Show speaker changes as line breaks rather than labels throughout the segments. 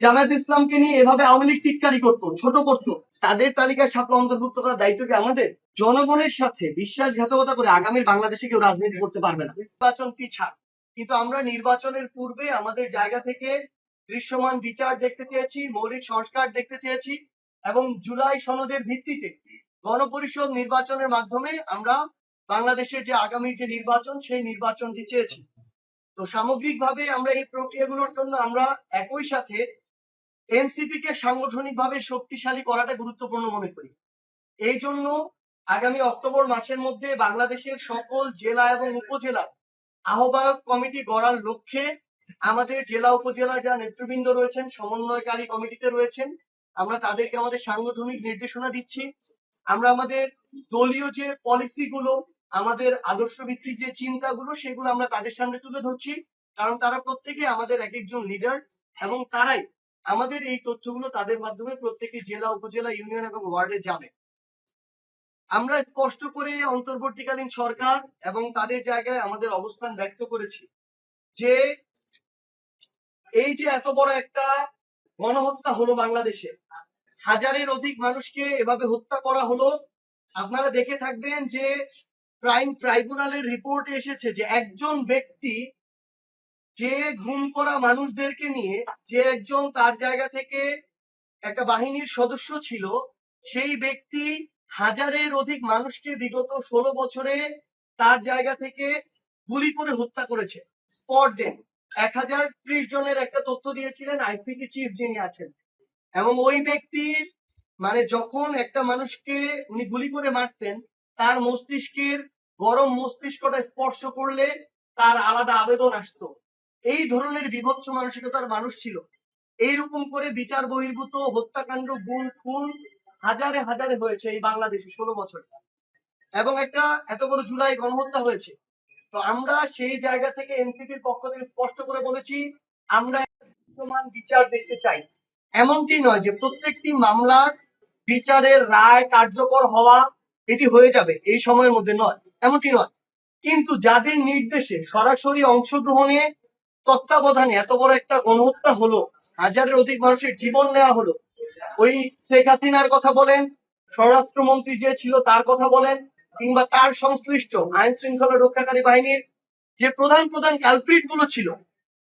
জামায়াত ইসলামকে নিয়ে এভাবে আওয়ামী লীগ টিটকারি করতো, ছোট করতো, তাদের তালিকায় শাপলা অন্তর্ভুক্ত করার দায়িত্ব কি আমাদের? জনগণের সাথে বিশ্বাসঘাতকতা করে আগামীর বাংলাদেশে কেউ রাজনীতি করতে পারবে না। নির্বাচন পিছাক, কিন্তু আমরা নির্বাচনের পূর্বে আমাদের জায়গা থেকে দৃশ্যমান বিচার দেখতে চেয়েছি, মৌলিক সংস্কার দেখতে চেয়েছি, এবং জুলাই সনদের ভিত্তিতে গণপরিষদ নির্বাচনের মাধ্যমে আমরা বাংলাদেশের যে আগামীর যে নির্বাচন, সেই নির্বাচনটি চেয়েছি। তো সামগ্রিকভাবে আমরা এই প্রক্রিয়াগুলোর জন্য আমরা একই সাথে এনসিপি কে সাংগঠনিকভাবে শক্তিশালী করাটা গুরুত্বপূর্ণ মনে করি। এই জন্য আগামী অক্টোবর মাসের মধ্যে বাংলাদেশের সকল জেলা এবং উপজেলা আহ্বায়ক কমিটি গড়ার লক্ষ্যে আমাদের জেলা উপজেলার যারা নেতৃবৃন্দ রয়েছেন, সমন্বয়কারী কমিটিতে রয়েছেন, আমরা তাদেরকে আমাদের সাংগঠনিক নির্দেশনা দিচ্ছি। আমরা আমাদের দলীয় যে পলিসি গুলো, আমাদের আদর্শ ভিত্তিক যে চিন্তাগুলো, সেগুলো আমরা তাদের সামনে তুলে ধরছি, কারণ তারা প্রত্যেকে আমাদের এক একজন লিডার, এবং তারাই আমাদের এই তথ্যগুলো তাদের মাধ্যমে প্রত্যেকে জেলা, উপজেলা, ইউনিয়ন এবং ওয়ার্ডে যাবে। আমরা স্পষ্ট করে অন্তর্বর্তীকালীন সরকার এবং তাদের জায়গায় আমাদের অবস্থান ব্যক্ত করেছি যে এই যে এত বড় একটা গণহত্যা হলো বাংলাদেশে, হাজারের অধিক মানুষকে এভাবে হত্যা করা হলো। আপনারা দেখে থাকবেন যে ক্রাইম ট্রাইব্যুনালের রিপোর্টে এসেছে যে একজন ব্যক্তি, যে গুম করা মানুষদেরকে নিয়ে, যে একজন তার জায়গা থেকে একটা বাহিনীর সদস্য ছিল, সেই ব্যক্তি হাজারের অধিক মানুষকে বিগত 16 বছরে তার জায়গা থেকে গুলি করে হত্যা করেছে। স্পট ডেথ 1030 জনের একটা তথ্য দিয়েছিলেন আইসিটি চিফ যিনি আছেন। এবং ওই ব্যক্তির মানে যখন একটা মানুষকে উনি গুলি করে মারতেন, তার মস্তিষ্কের গরম মস্তিষ্কটা স্পর্শ করলে তার আলাদা আবেদন আসতো। এই ধরনের বিভৎস মানসিকতার মানুষ ছিল। এইরকম করে বিচার বহির্ভূত হত্যাকাণ্ড, গুম, খুন হাজারে হাজারে হয়েছে এই বাংলাদেশে 16 বছরে, এবং একটা এত বড় জুলাই গণহত্যা হয়েছে। তো আমরা সেই জায়গা থেকে এনসিপির পক্ষ থেকে স্পষ্ট করে বলেছি, আমরা সমান বিচার দেখতে চাই। এমনটি নয় যে প্রত্যেকটি মামলার বিচারের রায় কার্যকর হওয়া এটি হয়ে যাবে এই সময়ের মধ্যে, নয়, এমনটি নয়। কিন্তু যাদের নির্দেশে সরাসরি অংশগ্রহণে তত্ত্বাবধানে এত বড় একটা গণহত্যা হলো, হাজারের অধিক মানুষের জীবন নেওয়া হলো, ওই শেখ হাসিনার কথা বলেন, স্বরাষ্ট্রমন্ত্রী যে ছিল তার কথা বলেন, কিংবা তার সংশ্লিষ্ট আইন শৃঙ্খলা রক্ষাকারী বাহিনীর যে প্রধান প্রধান কালপ্রিট গুলো ছিল,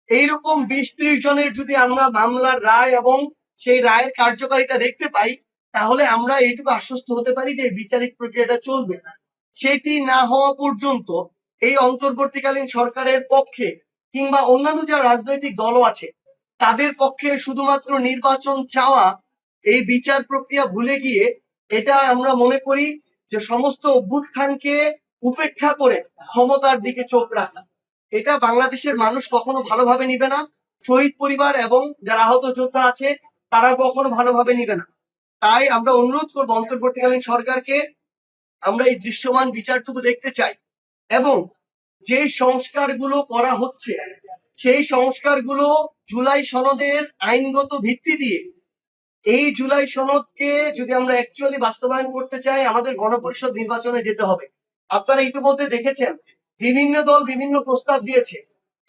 এইরকম 20-30 জনের যদি আমরা মামলার রায় এবং সেই রায়ের কার্যকারিতা দেখতে পাই, তাহলে আমরা এইটুকু আশ্বস্ত হতে পারি যে বিচারিক প্রক্রিয়াটা চলবে। সেটি না হওয়া পর্যন্ত এই অন্তর্বর্তীকালীন সরকারের পক্ষে কিংবা অন্যান্য যারা রাজনৈতিক দলও আছে তাদের পক্ষে শুধুমাত্র নির্বাচন চাওয়া, এই বিচার প্রক্রিয়া ভুলে গিয়ে এটা আমরা মনে করি যে সমস্ত অভ্যুত্থানকে উপেক্ষা করে ক্ষমতার দিকে চোখ রাখা, এটা বাংলাদেশের মানুষ কখনো ভালোভাবে নিবে না। শহীদ পরিবার এবং যারা আহত যোদ্ধা আছে তারা কখনো ভালোভাবে নিবে না। তাই আমরা অনুরোধ করবো অন্তর্বর্তীকালীন সরকারকে, আমরা এই দৃশ্যমান বিচারটুকু দেখতে চাই, এবং যে সংস্কারগুলো করা হচ্ছে সেই সংস্কারগুলো জুলাই সনদের আইনগত ভিত্তি দিয়ে, এই জুলাই সনদকে যদি আমরা অ্যাকচুয়ালি বাস্তবায়ন করতে চাই, আমাদের গণপরিষদ নির্বাচনে যেতে হবে। আপনারা ইতিমধ্যে দেখেছেন বিভিন্ন দল বিভিন্ন প্রস্তাব দিয়েছে।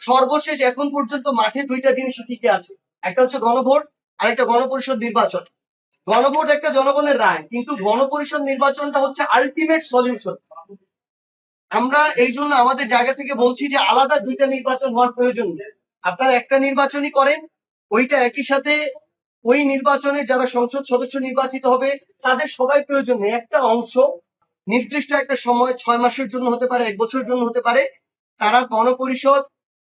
সর্বশেষ এখন পর্যন্ত মাঠে দুইটা জিনিস টিকে আছে, একটা হচ্ছে গণভোট, আর একটা গণপরিষদ নির্বাচন। গণভোট একটা জনগণের রায়, কিন্তু গণপরিষদ নির্বাচনটা হচ্ছে আলটিমেট সলিউশন। আমরা এই জন্য আমাদের জায়গা থেকে বলছি যে আলাদা দুইটা নির্বাচন হওয়ার প্রয়োজন নেই। আপনারা একটা নির্বাচনই করেন, ওইটা একই সাথে ওই নির্বাচনে যারা সংসদ সদস্য নির্বাচিত হবে তাদের সবাই প্রয়োজন নেই। একটা অংশ নির্দিষ্ট একটা সময় 6 মাসের জন্য হতে পারে, 1 বছরের জন্য হতে পারে, তারা গণপরিষদ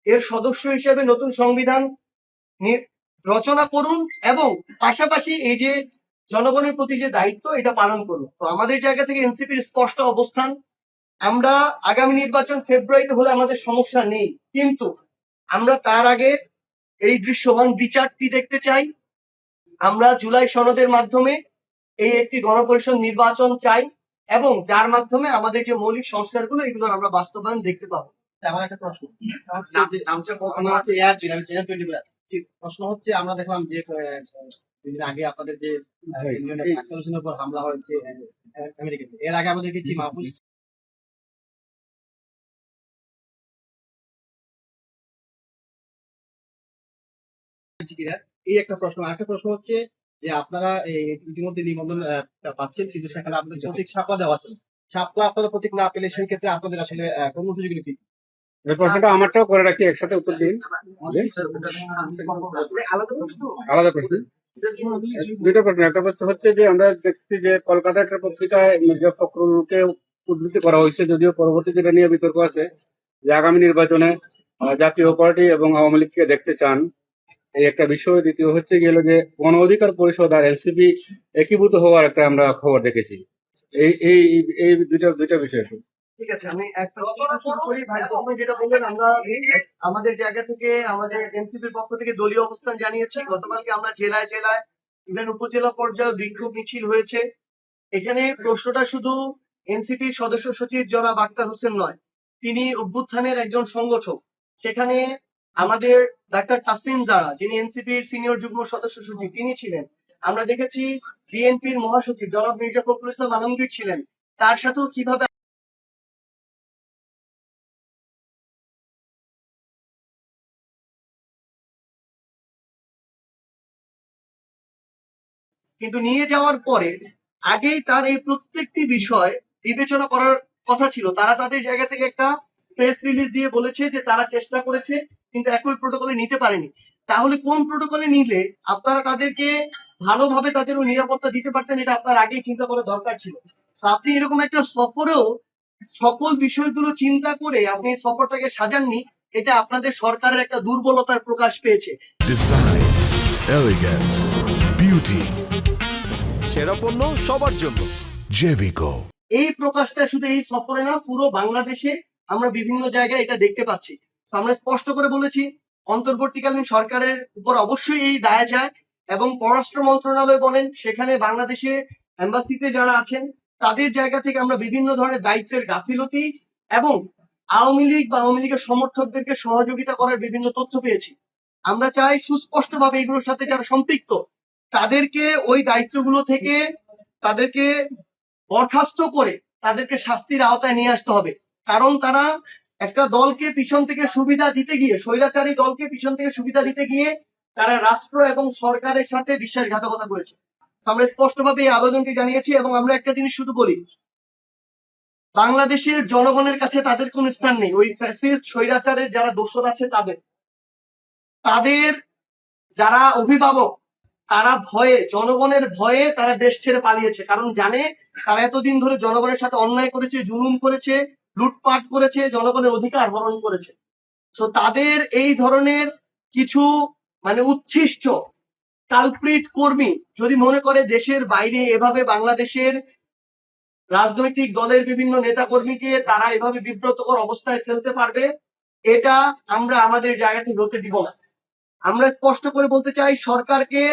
এর সদস্য হিসেবে নতুন সংবিধান রচনা করুন, এবং পাশাপাশি এই যে জনগণের প্রতি যে দায়িত্ব এটা পালন করুন। তো আমাদের জায়গা থেকে এনসিপির স্পষ্ট অবস্থান, আমরা আগামী নির্বাচন ফেব্রুয়ারিতে হলে আমাদের সমস্যা নেই, কিন্তু আমরা তার আগে এই দৃশ্যমান বিচারটি দেখতে চাই। আমরা জুলাই সনদের মাধ্যমে এই একটি গণপরিষদ নির্বাচন চাই, এবং যার মাধ্যমে আমাদের যে মৌলিক সংস্কারগুলো এগুলো আমরা বাস্তবায়ন দেখতে পাবো। আমার একটা প্রশ্ন, প্রশ্ন হচ্ছে আমরা দেখলাম যে দুদিন আগে আপনাদের যে ইউনিয়নের উপর হামলা হয়েছে আমেরিকাতে, এর আগে আমাদের দেখেছি মাহফুজ
এই একটা প্রশ্ন। আরেকটা প্রশ্ন হচ্ছে যে আপনারা ইতিমধ্যে নিবন্ধন পাচ্ছেন, কিন্তু সেখানে আপনাদের প্রতীক শাপলা দেওয়া আছে। শাপলা আপনারা প্রতীক না পেলে সেই ক্ষেত্রে আপনাদের আসলে কর্মসূচিগুলো কি?
এই প্রশ্নটা আমারটাও করে রাখি, একসাথে উত্তর দিন।
আলাদা প্রশ্ন।
আলাদা প্রশ্ন, দুইটা প্রশ্ন। একটা প্রশ্ন হচ্ছে যে আমরা দেখছি যে কলকাতার একটা পত্রিকায় মির্জা ফখরুলকে উদ্ধৃতি করা হয়েছে, যদিও পরবর্তীতে এটা নিয়ে বিতর্ক আছে, যে আগামী নির্বাচনে জাতীয় পার্টি এবং আওয়ামী লীগকে দেখতে চান, এই একটা বিষয়। দ্বিতীয় হচ্ছে গেল যে গণ অধিকার পরিষদ আর এনসিপি একীভূত হওয়ার একটা আমরা খবর দেখেছি। এই এই এই দুইটা বিষয়।
ঠিক আছে, আমি একটা কথা শুরু করি ভাই। প্রথমে যেটা বললেন, আমরা আমাদের জায়গা থেকে আমাদের এনসিপির পক্ষ থেকে দলীয় অবস্থান জানিয়েছি। গতকালকে আমরা জেলায় জেলায় ইভেন উপজেলা পর্যায়ে বিক্ষোভ মিছিল হয়েছে। এখানে প্রশ্নটা শুধু এনসিপির সদস্য সচিব জনাব আক্তার হোসেন নয়, তিনি অভ্যুত্থানের একজন সংগঠক। সেখানে আমাদের ডাক্তার তাসলিম জারা, যিনি এনসিপির সিনিয়র যুগ্ম সদস্য সচিব, তিনি ছিলেন। আমরা দেখেছি বিএনপির মহাসচিব জনাব মির্জা ফখরুল ইসলাম আলমগীর ছিলেন। তার সাথেও কিভাবে কিন্তু নিয়ে যাওয়ার পরে আগেই তার এই প্রত্যেকটি বিষয় বিবেচনা করার কথা ছিল। তারা তাদের জায়গা থেকে একটা প্রেস রিলিজ দিয়ে বলেছে যে তারা চেষ্টা করেছে কিন্তু একই প্রোটোকলে নিতে পারেনি। তাহলে কোন প্রোটোকলে নিলে আপনারা তাদেরকে ভালোভাবে তাদেরও নিরাপত্তা দিতে পারতেন, এটা আপনার আগেই চিন্তা করা দরকার ছিল। তো আপনি এরকম একটা সফরেও সকল বিষয়গুলো চিন্তা করে আপনি সফরটাকে সাজাননি, এটা আপনাদের সরকারের একটা দুর্বলতার প্রকাশ পেয়েছে।
ডিজাইন, এলিগেন্স, বিউটি, সেরা পণ্য সবার জন্য জেভিকো।
এই প্রকাশটা শুধু এই সফরে না, পুরো বাংলাদেশে আমরা বিভিন্ন জায়গায় এটা দেখতে পাচ্ছি। তো আমরা স্পষ্ট করে বলেছি অন্তর্বর্তীকালীন সরকারের উপর অবশ্যই এই দায় যায়, এবং পররাষ্ট্র মন্ত্রণালয় বলেন, সেখানে বাংলাদেশে এম্বাসিতে যারা আছেন তাদের জায়গা থেকে আমরা বিভিন্ন ধরনের দায়িত্বের গাফিলতি এবং আওয়ামী লীগ বা আওয়ামী লীগের সমর্থকদেরকে সহযোগিতা করার বিভিন্ন তথ্য পেয়েছি। আমরা চাই সুস্পষ্টভাবে এগুলোর সাথে যারা সম্পৃক্ত তাদেরকে ওই দায়িত্বগুলো থেকে তাদেরকে বরখাস্ত করে তাদেরকে শাস্তির আওতায় নিয়ে আসতে হবে। কারণ তারা একটা দলকে পিছন থেকে সুবিধা দিতে গিয়ে, স্বৈরাচারী দলকে পিছন থেকে সুবিধা দিতে গিয়ে তারা রাষ্ট্র এবং সরকারের সাথে বিশ্বাসঘাতকতা করেছে। আমরা স্পষ্টভাবে এই আবেদনটি জানিয়েছি, এবং আমরা একটা জিনিস শুধু বলি, বাংলাদেশের জনগণের কাছে তাদের কোন স্থান নেই। ওই ফ্যাসিস্ট স্বৈরাচারের যারা দোসর আছে তাদের তাদের যারা অভিভাবক, তারা ভয়ে, জনগণের ভয়ে তারা দেশ ছেড়ে পালিয়েছে। কারণ জানে তারা এতদিন ধরে জনগণের সাথে অন্যায় করেছে, জুলুম করেছে, লুটপাট করেছে, জনগণের অধিকার হরণ করেছে। তো তাদের এই ধরনের কিছু উচ্ছিষ্ট কালপ্রিট কর্মী যদি মনে করে দেশের বাইরে এভাবে বাংলাদেশের রাজনৈতিক দলের বিভিন্ন নেতা কর্মীকে তারা এভাবে বিব্রতকর অবস্থায় ফেলতে পারবে, এটা আমরা আমাদের জায়গা থেকে হতে দিব না। আমরা স্পষ্ট করে বলতে চাই, সরকারকে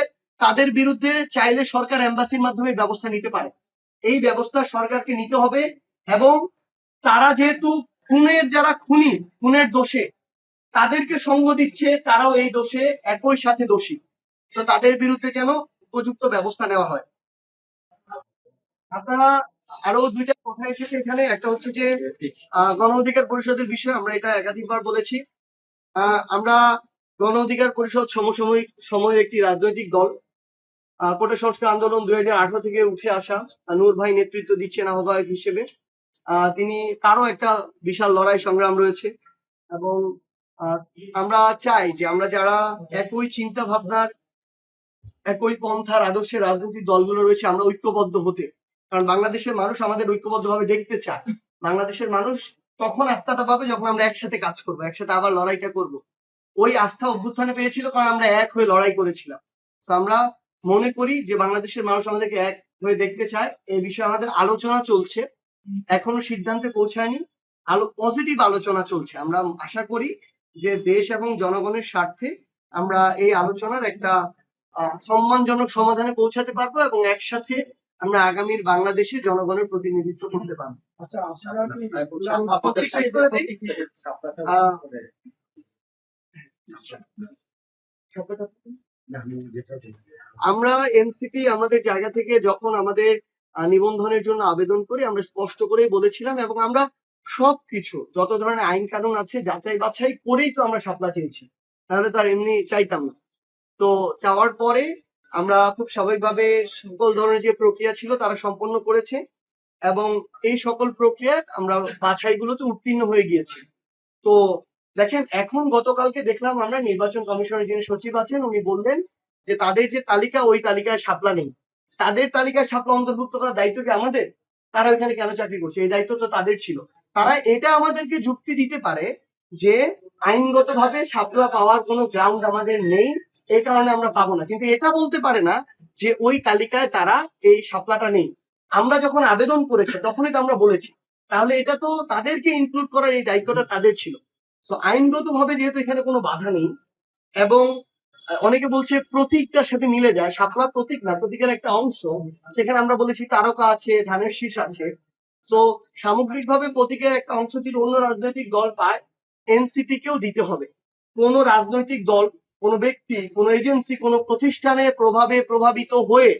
তাদের বিরুদ্ধে চাইলে সরকার এম্বাসির মাধ্যমে ব্যবস্থা নিতে পারে। এই ব্যবস্থা সরকারকে নিতে হবে, এবং তারা যেহেতু খুনের যারা খুনি, খুনের দোষে তাদেরকে সঙ্গ দিচ্ছে, তারাও এই দোষে একই সাথে দোষী। তো তাদের বিরুদ্ধে যেন উপযুক্ত ব্যবস্থা নেওয়া হয়। আপনারা আরো দুইটা কথা এসেছে এখানে। একটা হচ্ছে যে গণ অধিকার পরিষদের বিষয়ে আমরা এটা একাধিকবার বলেছি। আমরা গণ অধিকার পরিষদ সমসাময়িক সময়ের একটি রাজনৈতিক দল। কোটা সংস্কার আন্দোলন 2018 থেকে উঠে আসা, নূর ভাই নেতৃত্ব দিচ্ছেন আহ্বায়ক হিসেবে। তিনি, তারও একটা বিশাল লড়াই সংগ্রাম রয়েছে, এবং আমরা চাই যে আমরা যারা একই চিন্তা ভাবনার, একই পন্থার আদর্শের রাজনৈতিক দলগুলো রয়েছে, আমরা ঐক্যবদ্ধ হতে। কারণ বাংলাদেশের মানুষ আমাদের ঐক্যবদ্ধভাবে দেখতে চায়। বাংলাদেশের মানুষ তখন আস্থাটা পাবে যখন আমরা একসাথে কাজ করবো, একসাথে আবার লড়াইটা করব। ওই আস্থা অভ্যুত্থানে পেয়েছিল কারণ আমরা এক হয়ে লড়াই করেছিলাম। তো আমরা মনে করি যে বাংলাদেশের মানুষ আমাদেরকে এক হয়ে দেখতে চায়। এই বিষয়ে আমাদের আলোচনা চলছে, এখনো সিদ্ধান্তে পৌঁছায়নি। পজিটিভ আলোচনা চলছে। আমরা আশা করি যে দেশ এবং জনগণের স্বার্থে আমরা এই আলোচনার একটা সম্মানজনক সমাধানে পৌঁছাতে পারবো, এবং একসাথে আমরা আগামীর বাংলাদেশে জনগণের প্রতিনিধিত্ব করতে পারবো। শেষ করে দিই। আমরা এনসিপি আমাদের জায়গা থেকে যখন আমাদের নিবন্ধনের জন্য আবেদন করি, আমরা স্পষ্ট করেই বলেছিলাম, এবং আমরা সবকিছু যত ধরনের আইন কানুন আছে যাচাই বাছাই করেই তো আমরা শাপলা চেয়েছি, তাহলে তো আর এমনি চাইতাম না। তো চাওয়ার পরে আমরা খুব স্বাভাবিকভাবে সকল ধরনের যে প্রক্রিয়া ছিল তারা সম্পন্ন করেছে এবং এই সকল প্রক্রিয়া আমরা বাছাইগুলোতে উত্তীর্ণ হয়ে গিয়েছি। তো দেখেন, এখন গতকালকে দেখলাম আমরা নির্বাচন কমিশনের যিনি সচিব আছেন উনি বললেন যে তাদের যে তালিকা ওই তালিকায় শাপলা নেই। তাদের তালিকায় শাপলা অন্তর্ভুক্ত করার দায়িত্ব কি আমাদের? তারা ওইখানে কেন চাকরি করছে? এই দায়িত্ব তো তাদের ছিল। তারা এটা আমাদেরকে যুক্তি দিতে পারে যে আইনগতভাবে শাপলা পাওয়ার কোনো গ্রাউন্ড আমাদের নেই, এই কারণে আমরা পাবো না, কিন্তু এটা বলতে পারে না যে ওই তালিকায় তারা এই শাপলাটা নেই। আমরা যখন আবেদন করেছি তখনই তো আমরা বলেছি, তাহলে এটা তো তাদেরকে ইনক্লুড করার এই দায়িত্বটা তাদের ছিল। তো আইনগতভাবে যেহেতু এখানে কোনো বাধা নেই এবং অনেকে বলছে প্রতীকটার সাথে মিলে যায়, শাপলা প্রতীক না, প্রতীকের একটা অংশ, সেখানে আমরা বলেছি তারকা আছে, ধানের শীষ আছে। তো সামগ্রিকভাবে প্রতীকের একটা অংশ যদি অন্য রাজনৈতিক দল পায়, এনসিপি কেও দিতে হবে। কোন রাজনৈতিক দল, কোন ব্যক্তি, কোন এজেন্সি, কোন প্রতিষ্ঠানে প্রভাবিত হয়ে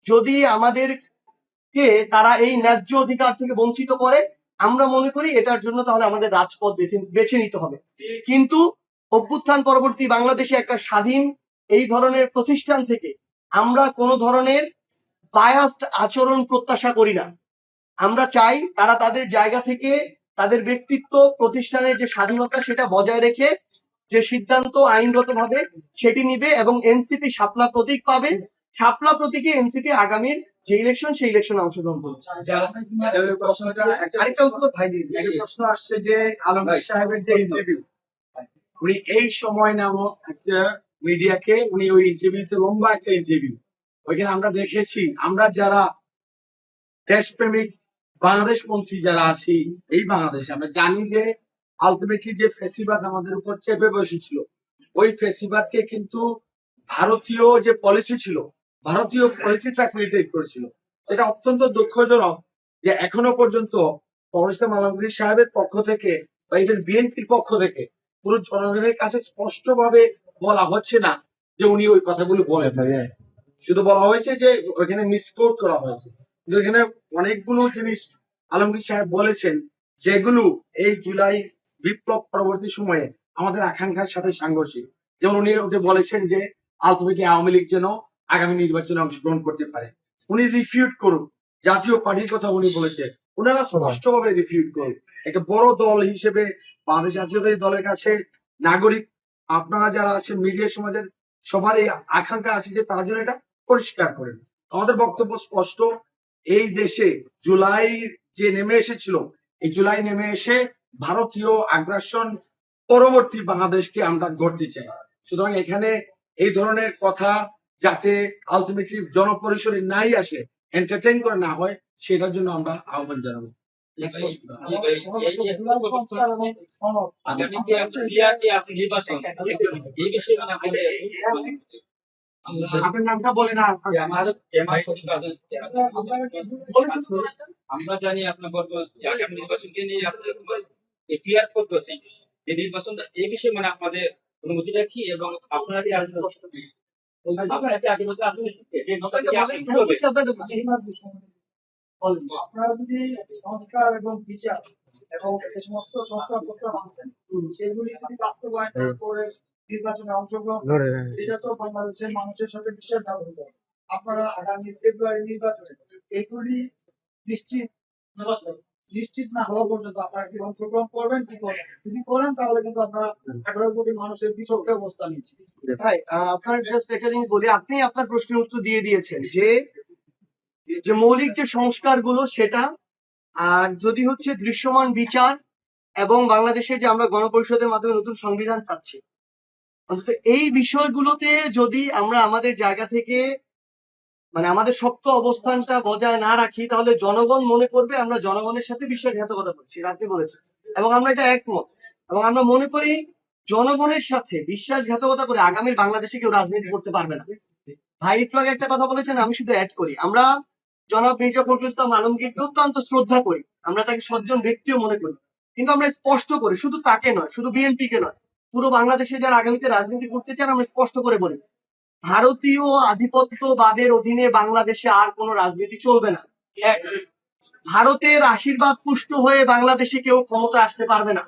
যদি আমাদেরকে তারা এই ন্যায্য অধিকার থেকে বঞ্চিত করে, আমরা মনে করি এটার জন্য তাহলে আমাদের রাজপথ বেছে নিতে হবে। কিন্তু অভ্যুত্থান পরবর্তী বাংলাদেশে একটা স্বাধীন এই ধরনের প্রতিষ্ঠান থেকে আমরা কোনো ধরনের বায়াসড আচরণ প্রত্যাশা করি না। আমরা চাই তারা তাদের জায়গা থেকে তাদের ব্যক্তিত্ব, প্রতিষ্ঠানের যে স্বাধীনতা সেটা বজায় রেখে যে সিদ্ধান্ত আইনগতভাবে সেটি নিবে এবং এনসিপি শাপলা প্রতীক পাবে। শাপলা প্রতীকে এনসিপি আগামীর যে ইলেকশন সেই ইলেকশনে অংশগ্রহণ করবে। আরেকটা উত্তর ভাই দিন।
একটা প্রশ্ন আসছে যে আলমগীর সাহেবের যে ইন্টারভিউ, উনি এই সময় নামক একটা মিডিয়াকে উনি ওই ইন্টারভিউতে লম্বা একটা ইন্টারভিউ, ওইখানে আমরা দেখেছি, আমরা যারা দেশপ্রেমিক বাংলাদেশ পন্থী যারা আছি এই বাংলাদেশে, আমরা জানি যে আলটিমেটলি যে ফেসিবাদ আমাদের উপর চেপে বসেছিল, ওই ফেসিবাদকে কিন্তু ভারতীয় যে পলিসি ছিল, ভারতীয় পলিসি ফ্যাসিলিটেট করেছিল। এটা অত্যন্ত দুঃখজনক যে এখনো পর্যন্ত ফখরুল আলমগীর সাহেবের পক্ষ থেকে বা ইভেন বিএনপির পক্ষ থেকে পুরো জনগণের কাছে স্পষ্টভাবে বলা হচ্ছে না যে উনি ওই কথাগুলো বলেন। শুধু বলা হয়েছে যে ওইখানে মিসকোট করা হয়েছে, কিন্তু এখানে অনেকগুলো জিনিস আলমগীর সাহেব বলেছেন যেগুলো এই জুলাই বিপ্লব পরবর্তী সময়ে আমাদের আকাঙ্ক্ষার সাথে সাংঘর্ষিক। যেমন উনি ওটা বলেছেন যে আলটিমেটলি আওয়ামী লীগ যেন আগামী নির্বাচনে অংশগ্রহণ করতে পারে, উনি রিফিউট করুন। জাতীয় পার্টির কথা উনি বলেছে, ওনারা স্পষ্টভাবে রিফিউট করুন। একটা বড় দল হিসেবে বাংলাদেশ জাতীয়তাবাদী দলের কাছে নাগরিক আপনারা যারা আছেন, মিডিয়া সমাজের সবার এই আকাঙ্ক্ষা আছে যে তারা যেন এটা পরিষ্কার করেন। আমাদের বক্তব্য স্পষ্ট, এই দেশে জুলাই যে নেমে এসেছিল, এই জুলাই নেমে এসে ভারতীয় আগ্রাসন পরবর্তী বাংলাদেশকে আমরা গড়তে চাই। সুতরাং এখানে এই ধরনের কথা যাতে আলটিমেটলি জনপরিসরে নাই আসে, এন্টারটেইন করে না হয়, সেটার জন্য আমরা আহ্বান জানাবো। আপনার নামটা বলে না।
আমরা জানি আপনার আগামী নির্বাচনকে নিয়ে আপনার পিআর পদ্ধতি যে নির্বাচনটা এই বিষয়ে মানে আপনাদের অনুমতিটা কি এবং আপনারা কি
আপনারা যদি সংস্কার এবং বিচার এবং যে সমস্ত সংস্কার প্রস্তাব আনছেন সেগুলি যদি বাস্তবায়ন না করে নির্বাচনে অংশগ্রহণ করেন, এটা তো বাংলাদেশের মানুষের সাথে বিশ্বাসঘাতক হবে। আপনারা আগামী ফেব্রুয়ারি নির্বাচনে এগুলি নিশ্চিত না হওয়া পর্যন্ত আপনারা কি অংশগ্রহণ করবেন কি করবেন? যদি করেন তাহলে কিন্তু আপনারা 18 কোটি মানুষের বিপক্ষে অবস্থান নিচ্ছেন।
ভাই আপনার জাস্ট একটা জিনিস বলি, আপনি আপনার প্রশ্নের উত্তর দিয়ে দিয়েছেন যে মৌলিক যে সংস্কারগুলো সেটা, আর যদি হচ্ছে দৃশ্যমান বিচার এবং বাংলাদেশে যে আমরা গণপরিষদের মাধ্যমে নতুন সংবিধান চাচ্ছি, অন্তত এই বিষয়গুলোতে যদি আমরা আমাদের জায়গা থেকে মানে আমাদের শক্ত অবস্থানটা বজায় না রাখি, তাহলে জনগণ মনে করবে আমরা জনগণের সাথে বিশ্বাসঘাতকতা করছি। আপনি বলেছেন এবং আমরা এটা একমত, এবং আমরা মনে করি জনগণের সাথে বিশ্বাসঘাতকতা করে আগামীর বাংলাদেশে কেউ রাজনীতি করতে পারবে না। ভাই একটু আগে একটা কথা বলেছেন, আমি শুধু অ্যাড করি, আমরা জনাব মির্জা ফখরুল ইসলাম আলমগীরকে অত্যন্ত শ্রদ্ধা করি, আমরা তাকে সজ্জন ব্যক্তিও মনে করি, কিন্তু আমরা স্পষ্ট করে শুধু তাকে নয়, শুধু বিএনপি কে নয়, পুরো বাংলাদেশে যারা আগামীতে রাজনীতি করতে চান আমরা স্পষ্ট করে বলি, ভারতীয় আধিপত্যবাদের অধীনে বাংলাদেশে আর কোনো রাজনীতি চলবে না। ভারতের আশীর্বাদ পুষ্ট হয়ে বাংলাদেশে কেউ ক্ষমতা আসতে পারবে না।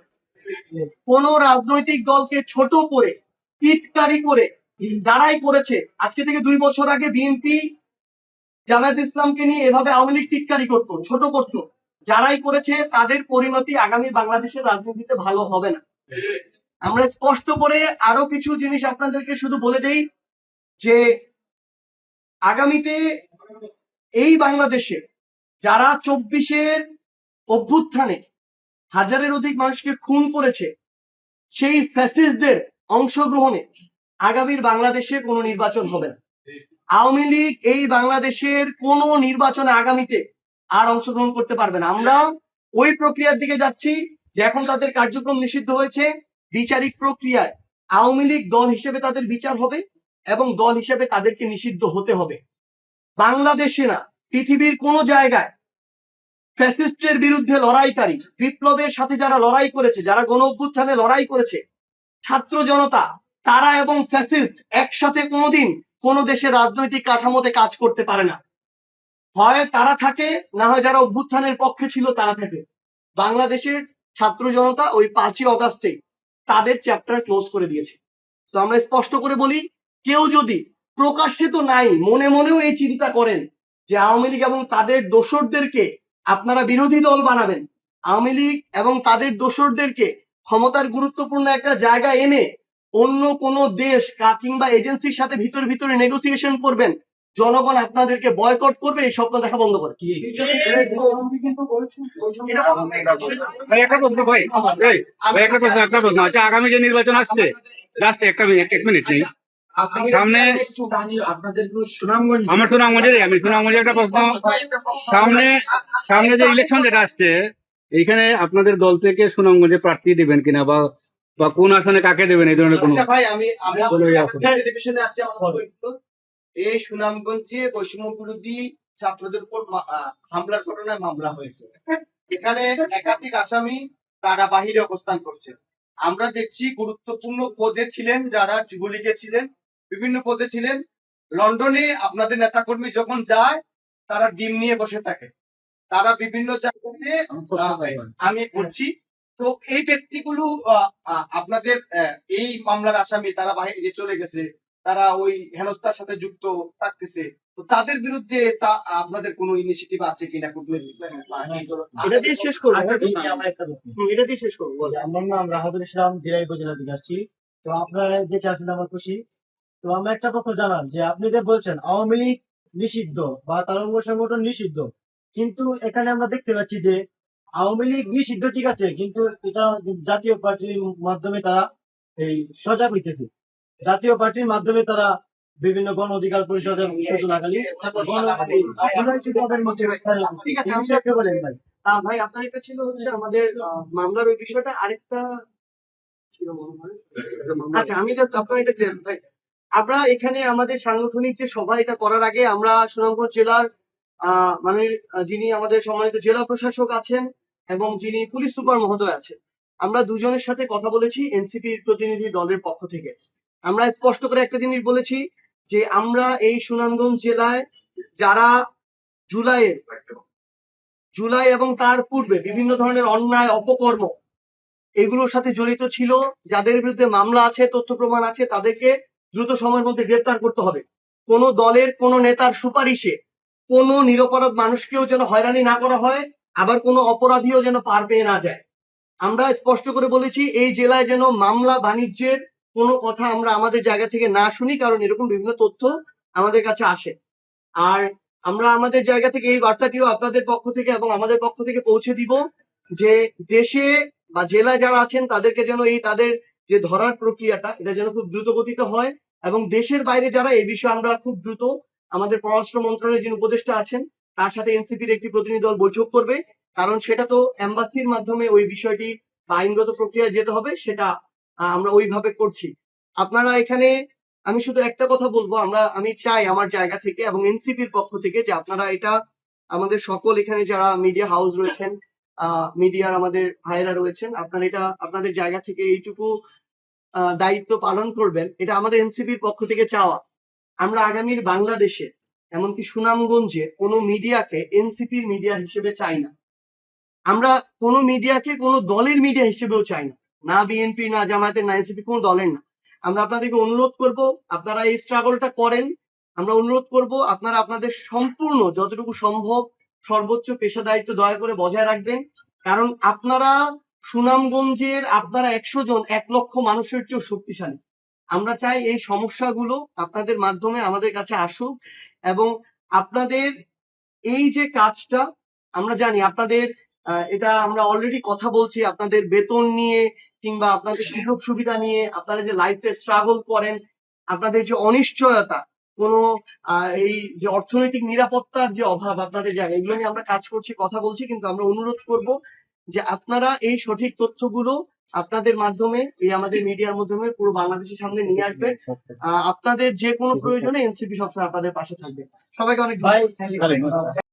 কোন রাজনৈতিক দলকে ছোট করে টিটকারি করে যারাই করেছে, আজকে থেকে 2 বছর আগে বিএনপি জামায়াত ইসলামকে নিয়ে এভাবে আওয়ামী লীগ টিটকারি করতো, ছোট করতো, যারাই করেছে তাদের পরিণতি আগামী বাংলাদেশের রাজনীতিতে ভালো হবে না। আমরা স্পষ্ট করে আরো কিছু জিনিস আপনাদেরকে শুধু বলে দেই যে আগামীতে এই বাংলাদেশে যারা 24-এর অভ্যুত্থানে হাজারের অধিক মানুষকে খুন করেছে, সেই ফ্যাসিস্টদের অংশগ্রহণে আগামীর বাংলাদেশে কোনো নির্বাচন হবে না। আওয়ামী লীগ এই বাংলাদেশের কোনো নির্বাচনে আগামীতে আর অংশগ্রহণ করতে পারবে না। আমরা ওই প্রক্রিয়ার দিকে যাচ্ছি যে এখন তাদের কার্যক্রম নিষিদ্ধ হয়েছে, বিচারিক প্রক্রিয়ায় আওয়ামী লীগ দল হিসেবে তাদের বিচার হবে এবং দল হিসেবে তাদেরকে নিষিদ্ধ হতে হবে। বাংলাদেশে না, পৃথিবীর কোনো জায়গায় ফ্যাসিস্টের বিরুদ্ধে লড়াইকারী, বিপ্লবের সাথে যারা লড়াই করেছে, যারা গণ অভ্যুত্থানে লড়াই করেছে, ছাত্র জনতা, তারা এবং ফ্যাসিস্ট একসাথে কোনোদিন কোনো দেশের রাজনৈতিক কাঠামোতে কাজ করতে পারে না। হয় তারা থাকে, না হয় যারা অভ্যুত্থানের পক্ষে ছিল তারা থাকে। বাংলাদেশের ছাত্র জনতা ওই 5ই অগাস্টে তাদের চ্যাপ্টার ক্লোজ করে দিয়েছে। তো আমরা স্পষ্ট করে বলি, কেউ যদি প্রকাশ্যে তো নাই, মনে মনেও এই চিন্তা করেন যে আওয়ামী লীগ এবং তাদের দোসরদেরকে আপনারা বিরোধী দল বানাবেন, আওয়ামী লীগ এবং তাদের দোসরদেরকে ক্ষমতার গুরুত্বপূর্ণ একটা জায়গা এনে অন্য কোন দেশ কিংবা এজেন্সির সাথে ভিতরে নেগোসিয়েশন করবেন, জনগণ আপনাদেরকে বয়কট করবে, এই স্বপ্ন দেখা বন্ধ করে।
আমি কিন্তু বলছি
ভাই একটা প্রশ্ন একটা প্রশ্ন আচ্ছা, আগামী যে নির্বাচন আসছে, জাস্ট এক মিনিট নেই সামনে,
আপনাদের সুনামগঞ্জ,
আমার সুনামগঞ্জের একটা প্রশ্ন, সামনে যে ইলেকশন যেটা আসছে, এইখানে আপনাদের দল থেকে সুনামগঞ্জে প্রার্থী দিবেন কিনা, বা কোন আসনে কাকে দেবেন, এই ধরনের কোনো
আচ্ছা ভাই, আমি
বলেই আছে।
ডিভিশনে আছি। এই সুনামগঞ্জে বৈষম্য বিরোধী ছাত্রদের উপর হামলার ঘটনায় মামলা হয়েছে। এখানে একাধিক আসামি তারা বাহিরে অবস্থান করছে। আমরা দেখছি গুরুত্বপূর্ণ পদে ছিলেন যারা যুবলীগে ছিলেন, বিভিন্ন পদে ছিলেন, লন্ডনে আপনাদের নেতাকর্মী যখন যায় তারা ডিম নিয়ে বসে থাকে, তারা বিভিন্ন জায়গায় আমি বলছি। তো এই ব্যক্তিগুলো আপনাদের এই মামলার আসামি, তারা বাইরে চলে গেছে, তারা ওই হেনস্থার সাথে যুক্ত থাকতেছে। তো তাদের বিরুদ্ধে আপনাদের কোনো ইনিশিয়েটিভ আছে কিনা?
এটা দিয়ে শেষ করবো, এটা দিয়ে শেষ করবো।
আমার নাম রাহাদুল ইসলাম, দিরাই উপজেলা থেকে আসছি। তো আপনারা দেখে আসলে আমার খুশি। তো আমরা একটা কথা জানান যে আপনি যে বলছেন আওয়ামী লীগ নিষিদ্ধ বা তার অঙ্গ সংগঠন নিষিদ্ধ, কিন্তু এখানে আমরা দেখতে পাচ্ছি যে আওয়ামী লীগ নিষিদ্ধ ঠিক আছে, কিন্তু এটা জাতীয় পার্টির মাধ্যমে তারা এই সজাগ হইতেছে। জাতীয় পার্টির মাধ্যমে তারা বিভিন্ন গণ অধিকার পরিষদের শুধু লাগালি
ঠিক আছে, ভাই আপনার এটা ছিল হচ্ছে আমাদের মামলার ওই বিষয়টা, আরেকটা ছিল মনে হয়। আচ্ছা, আমি জাস্ট আপনার এটা ক্লিয়ার ভাই, আমরা এখানে আমাদের সাংগঠনিক যে সভা, এটা করার আগে আমরা সুনামগঞ্জ জেলার মানে যিনি আমাদের সম্মানিত জেলা প্রশাসক আছেন এবং যিনি পুলিশ সুপার মহোদয় আছেন, আমরা দুজনের সাথে কথা বলেছি এনসিপির প্রতিনিধি দলের পক্ষ থেকে। আমরা স্পষ্ট করে একটা জিনিস বলেছি যে আমরা এই সুনামগঞ্জ জেলায় যারা জুলাই এবং তার পূর্বে বিভিন্ন ধরনের অন্যায় অপকর্ম এগুলোর সাথে জড়িত ছিল, যাদের বিরুদ্ধে মামলা আছে, তথ্য প্রমাণ আছে, তাদেরকে দ্রুত সময়ের মধ্যে গ্রেফতার করতে হবে। কোন দলের কোন নেতার সুপারিশে কোনো নিরপরাধ মানুষকেও যেন হয়রানি না করা হয়, আবার কোনো অপরাধীও যেন পার পেয়ে না যায়। আমরা স্পষ্ট করে বলেছি এই জেলায় যেন মামলা বাণিজ্যের কোনো কথা আমরা আমাদের জায়গা থেকে না শুনি, কারণ এরকম বিভিন্ন তথ্য আমাদের কাছে আসে। আর আমরা আমাদের জায়গা থেকে এই বার্তাটিও আপনাদের পক্ষ থেকে এবং আমাদের পক্ষ থেকে পৌঁছে দিব যে দেশে বা জেলায় যারা আছেন তাদেরকে যেন এই তাদের যে ধরার প্রক্রিয়াটা, এটা যেন খুব দ্রুত গতিতে হয়, এবং দেশের বাইরে যারা এই বিষয়ে আমরা খুব দ্রুত আমাদের পররাষ্ট্র মন্ত্রণালয়ের যিনি উপদেষ্টা আছেন তার সাথে এনসিপির একটি প্রতিনিধি দল বৈঠক করবে, কারণ সেটা তো এম্বাসির মাধ্যমে ওই বিষয়টি আইনগত প্রক্রিয়ায় যেতে হবে, সেটা আমরা ওইভাবে করছি। আপনারা এখানে, আমি শুধু একটা কথা বলবো, আমি চাই আমার জায়গা থেকে এবং এনসিপির পক্ষ থেকে যে আপনারা এটা, আমাদের সকল এখানে যারা মিডিয়া হাউস রয়েছেন, মিডিয়ার আমাদের ভাইয়েরা রয়েছেন, আপনারা এটা আপনাদের জায়গা থেকে এইটুকু দায়িত্ব পালন করবেন, এটা আমাদের এনসিপির পক্ষ থেকে চাওয়া। আমরা আগামীর বাংলাদেশে এমনকি সুনামগঞ্জে কোনো মিডিয়াকে এনসিপির মিডিয়া হিসেবে চাই না। আমরা কোনো মিডিয়াকে কোনো দলের মিডিয়া হিসেবেও চাই না, না বিএনপি, না জামায়াতের, না এনসিপি, কোনো দলের না। আমরা আপনাদেরকে অনুরোধ করব আপনারা এই স্ট্রাগলটা করেন। আমরা অনুরোধ করব আপনারা আপনাদের সম্পূর্ণ যতটুকু সম্ভব সর্বোচ্চ পেশাদারিত্ব দয়া করে বজায় রাখবেন, কারণ আপনারা সুনামগঞ্জের আপনারা 100 জন 1 লক্ষ মানুষের চেয়েও শক্তিশালী। আমরা চাই এই সমস্যাগুলো আপনাদের মাধ্যমে আমাদের কাছে আসুক, এবং আপনাদের এই যে কাজটা আমরা জানি আপনাদের এটা আমরা অলরেডি কথা বলছি আপনাদের বেতন নিয়ে কিংবা আপনাদের সুযোগ সুবিধা নিয়ে, আপনারা যে লাইফে স্ট্রাগল করেন, আপনাদের যে অনিশ্চয়তা, কোনো এই যে অর্থনৈতিক নিরাপত্তার যে অভাব আপনাদের জায়গায়, এগুলো নিয়ে আমরা কাজ করছি, কথা বলছি, কিন্তু আমরা অনুরোধ করব যে আপনারা এই সঠিক তথ্যগুলো আপনাদের মাধ্যমে এই আমাদের মিডিয়ার মাধ্যমে পুরো বাংলাদেশের সামনে নিয়ে আসবেন। আপনাদের যে কোনো প্রয়োজনে এনসিপি সবসময় আপনাদের পাশে থাকবে। সবাইকে অনেক
ভাই
ধন্যবাদ।